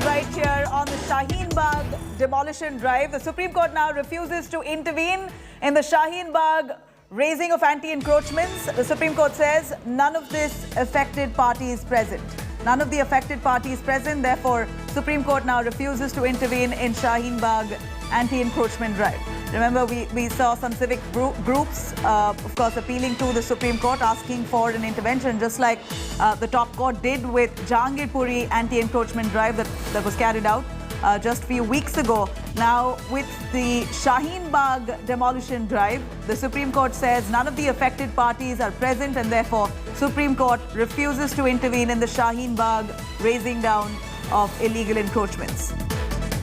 right here on the Shaheen Bagh demolition drive. The Supreme Court now refuses to intervene in the Shaheen Bagh raising of anti-encroachments. The Supreme Court says none of this affected party is present. None of the affected party is present. Therefore, Supreme Court now refuses to intervene in Shaheen Bagh anti-encroachment drive. Remember, we saw some civic groups, of course, appealing to the Supreme Court, asking for an intervention, just like the top court did with Jahangirpuri anti-encroachment drive that was carried out just a few weeks ago. Now, with the Shaheen Bagh demolition drive, the Supreme Court says none of the affected parties are present, and therefore, Supreme Court refuses to intervene in the Shaheen Bagh raising down of illegal encroachments.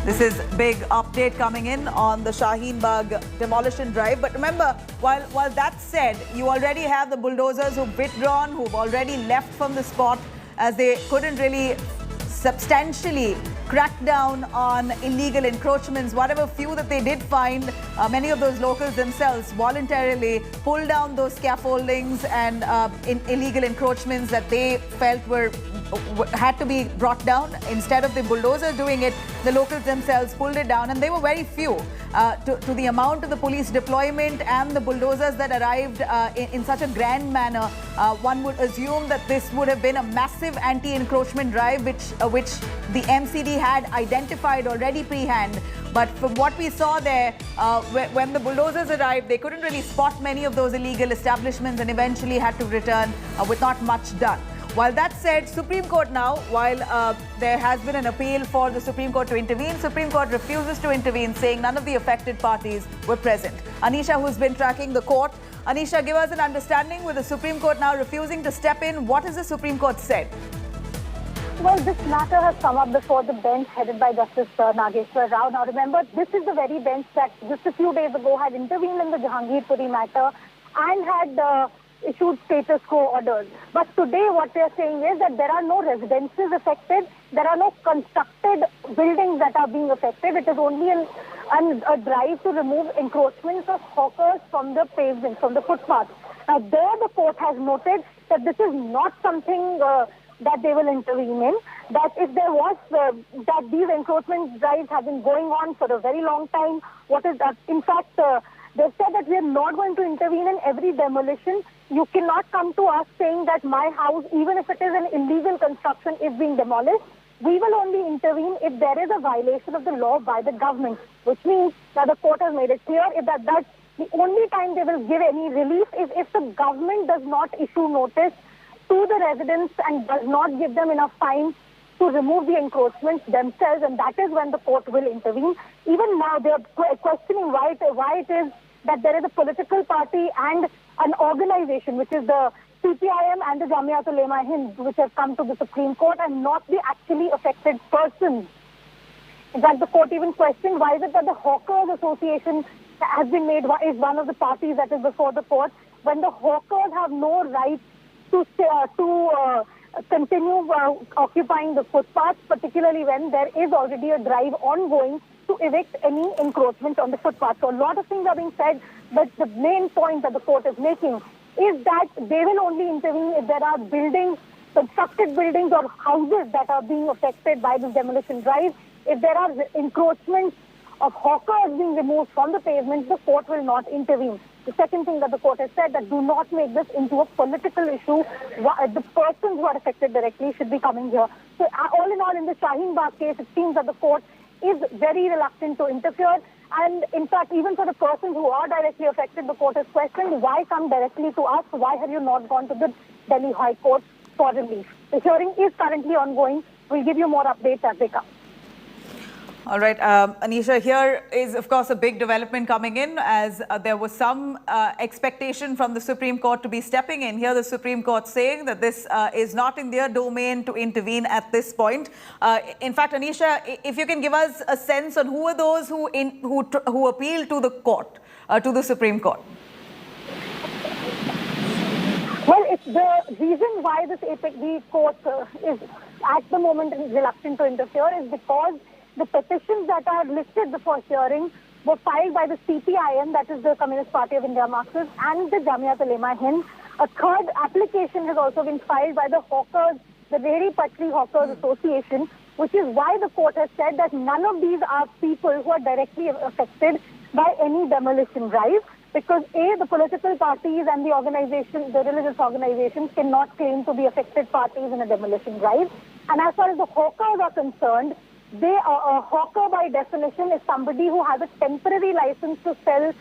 This is big update coming in on the Shaheen Bagh demolition drive. But remember, while that's said, you already have the bulldozers who've withdrawn, who've already left from the spot, as they couldn't really substantially crack down on illegal encroachments. Whatever few that they did find, many of those locals themselves voluntarily pulled down those scaffoldings and illegal encroachments that they felt had to be brought down. Instead of the bulldozer doing it, the locals themselves pulled it down, and they were very few to the amount of the police deployment and the bulldozers that arrived in such a grand manner. One would assume that this would have been a massive anti-encroachment drive, which the MCD had identified already pre-hand. But from what we saw there, when the bulldozers arrived, they couldn't really spot many of those illegal establishments and eventually had to return with not much done. While that said, Supreme Court now, while there has been an appeal for the Supreme Court to intervene, Supreme Court refuses to intervene, saying none of the affected parties were present. Anisha, who's been tracking the court, Anisha, give us an understanding with the Supreme Court now refusing to step in. What has the Supreme Court said? Well, this matter has come up before the bench headed by Justice Nageshwar Rao. Now, remember, this is the very bench that just a few days ago had intervened in the Jahangirpuri matter and had issued status quo orders. But today what they are saying is that there are no residences affected, there are no constructed buildings that are being affected. It is only a drive to remove encroachments of hawkers from the pavement, from the footpath. Now, there the court has noted that this is not something that they will intervene in, that if there was, that these encroachment drives have been going on for a very long time. What is that? In fact, they've said that we are not going to intervene in every demolition. You cannot come to us saying that my house, even if it is an illegal construction, is being demolished. We will only intervene if there is a violation of the law by the government, which means that the court has made it clear that the only time they will give any relief is if the government does not issue notice to the residents and does not give them enough time to remove the encroachments themselves, and that is when the court will intervene. Even now, they are questioning why it is that there is a political party and an organization, which is the CPIM and the Jamiat Ulema-e-Hind, which have come to the Supreme Court, and not the actually affected persons. In fact, the court even questioned why is it that the Hawkers Association has been made, is one of the parties that is before the court, when the hawkers have no right to continue occupying the footpaths, particularly when there is already a drive ongoing to evict any encroachment on the footpath. So a lot of things are being said, but the main point that the court is making is that they will only intervene if there are buildings, constructed buildings or houses that are being affected by this demolition drive. If there are encroachments of hawkers being removed from the pavement, the court will not intervene. The second thing that the court has said, that do not make this into a political issue. The persons who are affected directly should be coming here. So all in all, in the Shaheen Bagh case, it seems that the court is very reluctant to interfere. And in fact, even for the persons who are directly affected, the court has questioned, why come directly to us? Why have you not gone to the Delhi High Court for relief? The hearing is currently ongoing. We'll give you more updates as they come. All right, Anisha, here is, of course, a big development coming in, as there was some expectation from the Supreme Court to be stepping in. Here, the Supreme Court saying that this is not in their domain to intervene at this point. In fact, Anisha, if you can give us a sense on who are those who appealed to the court, to the Supreme Court. Well, it's the reason why the court is at the moment reluctant to interfere is because the petitions that are listed before hearing were filed by the CPIM, that is the Communist Party of India Marxist, and the Jamiat Ulema-e-Hind. A third application has also been filed by the hawkers, the Rehdi Patri Hawkers Association, which is why the court has said that none of these are people who are directly affected by any demolition drive, because A, the political parties and the organizations, the religious organizations cannot claim to be affected parties in a demolition drive. And as far as the hawkers are concerned, a hawker by definition is somebody who has a temporary license to sell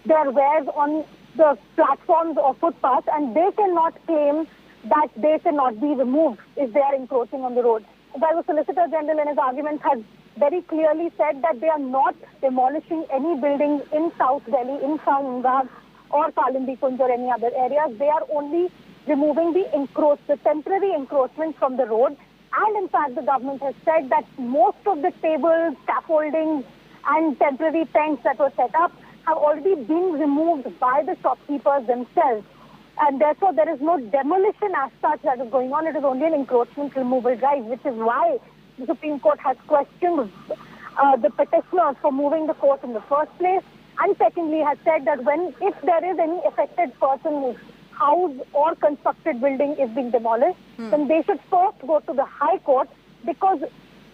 their wares on the platforms or footpaths, and they cannot claim that they cannot be removed if they are encroaching on the road. While the Solicitor General in his argument has very clearly said that they are not demolishing any buildings in South Delhi, in Shaheen Bagh or Kalindi Kunj or any other areas. They are only removing the temporary encroachment from the road. And in fact, the government has said that most of the tables, scaffoldings and temporary tents that were set up have already been removed by the shopkeepers themselves. And therefore, there is no demolition as such that is going on. It is only an encroachment removal drive, which is why the Supreme Court has questioned the petitioners for moving the court in the first place. And secondly, has said that if there is any affected person whose house or constructed building is being demolished, then they should first go to the High Court, because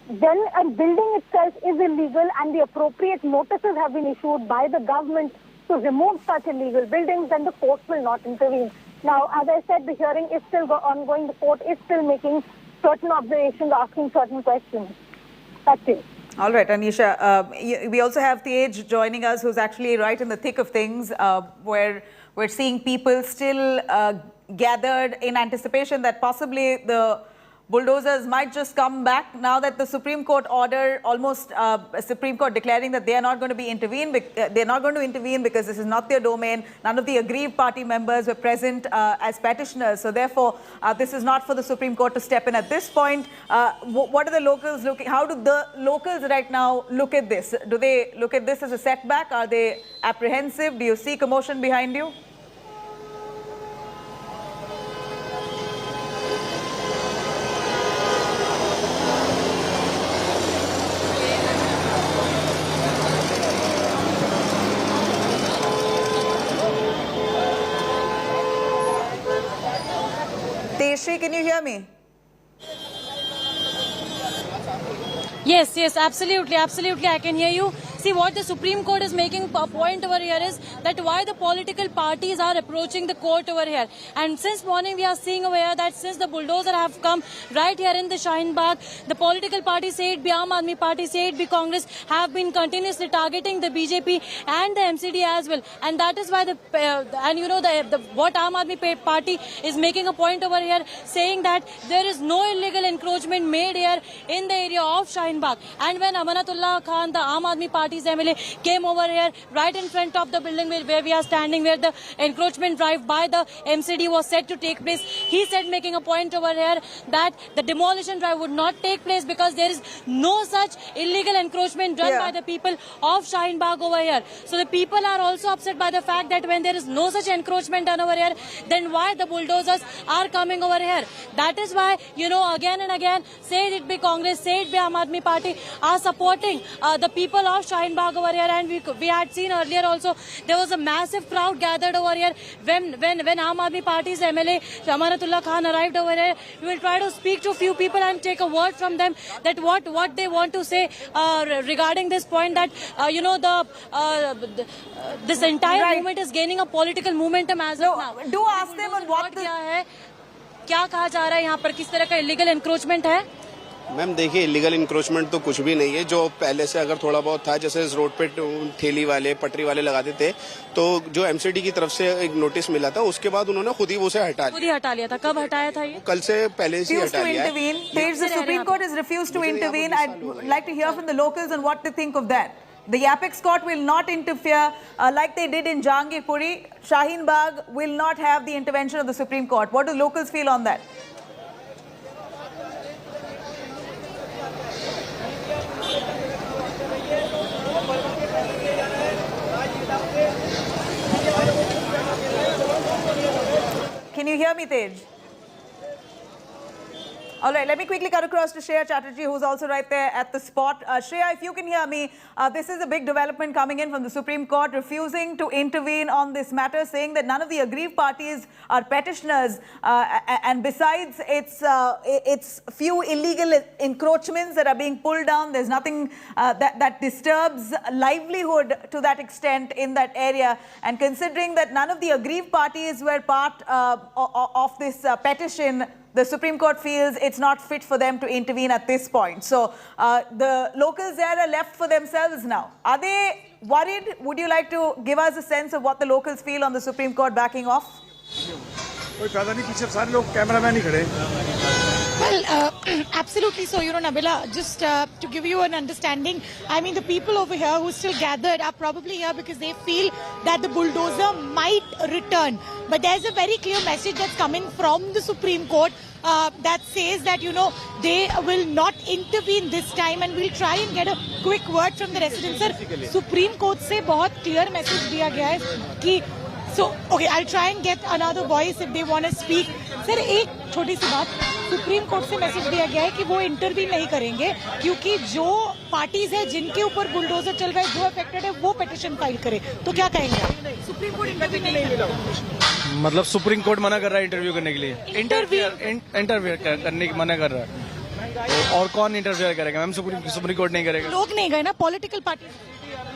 then a building itself is illegal and the appropriate notices have been issued by the government to remove such illegal buildings, then the court will not intervene. Now, as I said, the hearing is still ongoing. The court is still making certain observations, asking certain questions. That's it. All right, Anisha. We also have Tej joining us, who's actually right in the thick of things, where we're seeing people still gathered in anticipation that possibly the bulldozers might just come back now that the Supreme Court order, Supreme Court declaring that they are not going to be they're not going to intervene because this is not their domain. None of the aggrieved party members were present as petitioners. So therefore, this is not for the Supreme Court to step in at this point. What are the locals looking? How do the locals right now look at this? Do they look at this as a setback? Are they apprehensive? Do you see commotion behind you? Tejshri, can you hear me? Yes, absolutely, I can hear you. See, what the Supreme Court is making a point over here is that why the political parties are approaching the court over here. And since morning we are seeing over here that since the bulldozer have come right here in the Shaheen Bagh, the political parties, say it be Aam Aadmi Party, say it be Congress, have been continuously targeting the BJP and the MCD as well. And that is why what Aam Aadmi Party is making a point over here, saying that there is no illegal encroachment made here in the area of Shaheen Bagh. And when Amanatullah Khan, the Aam Aadmi Party's MLA, came over here right in front of the building where we are standing, where the encroachment drive by the MCD was set to take place, he said, making a point over here, that the demolition drive would not take place because there is no such illegal encroachment done by the people of Shaheen Bagh over here. So the people are also upset by the fact that when there is no such encroachment done over here, then why the bulldozers are coming over here? That is why, again and again, say it be Congress, say it be Aam Aadmi Party, are supporting the people of Shaheen Bagh over here. And we had seen earlier also, there was a massive crowd gathered over here when Aam Aadmi Party's MLA Amanatullah Khan arrived over here. We will try to speak to a few people and take a word from them that what they want to say regarding this point, that this entire movement is gaining a political momentum as of now. Do ask them on what क्या कहा जा रहा है यहाँ पर, किस तरह का इलीगल एनक्रोचमेंट है? मैम देखिए, इलीगल इंक्रोचमेंट तो कुछ भी नहीं है। जो पहले से अगर थोड़ा बहुत था, जैसे इस रोड पे ठेली वाले, पटरी वाले लगाते थे, तो जो एमसीडी की तरफ से एक नोटिस मिला था, उसके बाद उन्होंने खुद ही उसे हटा लिया था। कब हटाया था ये? कल से पहले से हटा लिया है। The Supreme Court has refused to intervene. I'd like to hear from the locals on what they think of that. The apex court will not interfere like they did in Jahangirpuri. Shaheen Bagh will not have the intervention of the Supreme Court. What do locals feel on that? Can you hear me, Tej? All right, let me quickly cut across to Shreya Chatterjee, who's also right there at the spot. Shreya, if you can hear me, this is a big development coming in from the Supreme Court, refusing to intervene on this matter, saying that none of the aggrieved parties are petitioners. And besides, it's few illegal encroachments that are being pulled down. There's nothing that disturbs livelihood to that extent in that area. And considering that none of the aggrieved parties were part of this petition, the Supreme Court feels it's not fit for them to intervene at this point. So the locals there are left for themselves now. Are they worried? Would you like to give us a sense of what the locals feel on the Supreme Court backing off? Well, absolutely so, Nabila. Just to give you an understanding, I mean, the people over here who still gathered are probably here because they feel that the bulldozer might return. But there's a very clear message that's coming from the Supreme Court that says that, they will not intervene this time, and we'll try and get a quick word from the residents. Sir, Supreme Court se bahut clear message diya gaya hai ki So, okay, I'll try and get another voice if they want to speak. Sir, एक छोटी सी बात, supreme court से message दिया गया है कि वो interview नहीं करेंगे क्योंकि जो पार्टीज है जिनके ऊपर बुलडोजर चल रहा है, जो अफेक्टेड है, वो पिटीशन फाइल करे. तो क्या कहेंगे? सुप्रीम कोर्ट इंटरव्यू नहीं करेगा. मतलब सुप्रीम कोर्ट मना कर रहा है इंटरव्यू करने के लिए. इंटरव्यू करने की मना कर रहा है. तो और कौन इंटरव्यू करेगा मैम? सुप्रीम कोर्ट नहीं करेगा. लोग नहीं गए ना, political party.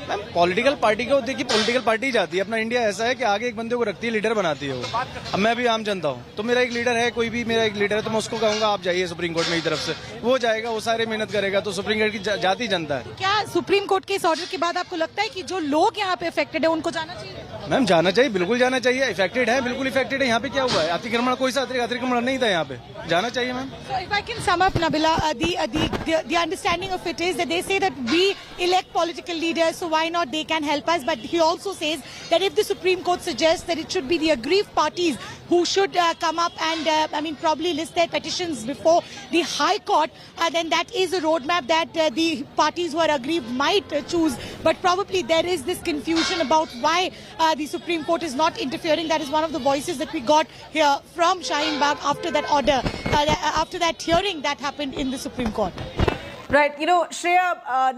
Ma'am political party को देखिए, पॉलिटिकल पार्टी जाती है. अपना इंडिया ऐसा है कि आगे एक बंदे को रखती है, लीडर बनाती है वो. अब मैं भी आम जनता हूँ, तो मेरा एक लीडर है, कोई भी मेरा एक लीडर है, तो मैं उसको कहूंगा आप जाइए सुप्रीम कोर्ट मेरी तरफ से. वो जाएगा, वो सारे मेहनत करेगा, तो सुप्रीम कोर्ट की जाती जनता है. क्या सुप्रीम कोर्ट के इस ऑर्डर के बाद आपको लगता है कि जो लोग यहाँ पे अफेक्टेड है उनको जाना चाहिए? मैम जाना चाहिए, बिल्कुल जाना चाहिए. इफेक्टेड है, बिल्कुल इफेक्टेड है. यहाँ पे क्या हुआ है? अतिक्रमण, कोई सा अतिक्रमण नहीं था यहाँ पे. जाना चाहिए ma'am. So if I can sum up, Nabila, the understanding of it is that they say that we elect political leaders, so why not they can help us. But he also says that if the Supreme Court suggests that it should be the aggrieved parties who should come up and probably list their petitions before the High Court, then that is a roadmap that the parties who are aggrieved might choose. But probably there is this confusion about why the Supreme Court is not interfering. That is one of the voices that we got here from Shaheen Bagh after that order, after that hearing that happened in the Supreme Court. Right, Shreya,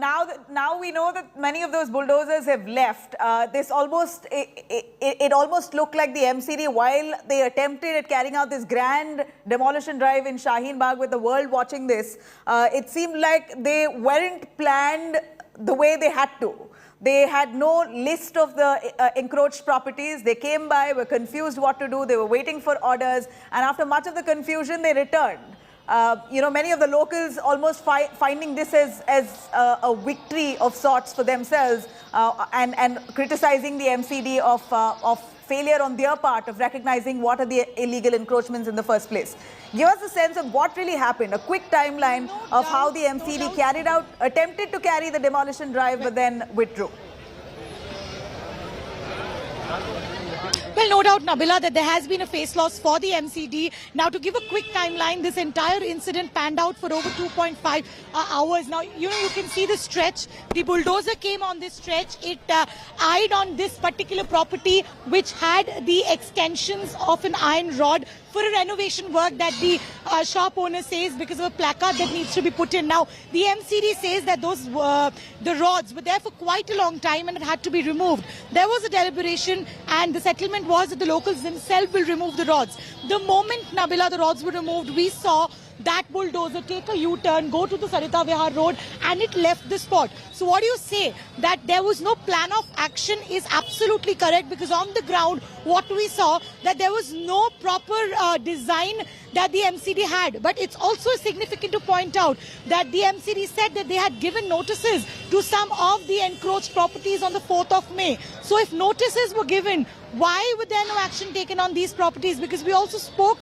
now we know that many of those bulldozers have left. This almost, it almost looked like the MCD, while they attempted at carrying out this grand demolition drive in Shaheen Bagh with the world watching this, it seemed like they weren't planned the way they had to. They had no list of the encroached properties. They came by, were confused what to do. They were waiting for orders. And after much of the confusion, they returned. Many of the locals almost finding this as a victory of sorts for themselves and criticizing the MCD of failure on their part of recognizing what are the illegal encroachments in the first place. Give us a sense of what really happened, a quick timeline of how the MCD attempted to carry the demolition drive but then withdrew. Well, no doubt, Nabila, that there has been a face loss for the MCD. Now, to give a quick timeline, this entire incident panned out for over 2.5 hours. Now, you can see the stretch. The bulldozer came on this stretch. It eyed on this particular property, which had the extensions of an iron rod for a renovation work that the shop owner says because of a placard that needs to be put in. Now, the MCD says that those the rods were there for quite a long time and it had to be removed. There was a deliberation and the settlement was that the locals themselves will remove the rods. The moment, Nabila, the rods were removed, we saw that bulldozer take a U-turn, go to the Sarita Vihar road, and it left the spot. So what do you say? That there was no plan of action is absolutely correct, because on the ground, what we saw, that there was no proper design that the MCD had. But it's also significant to point out that the MCD said that they had given notices to some of the encroached properties on the 4th of May. So if notices were given, why were there no action taken on these properties? Because we also spoke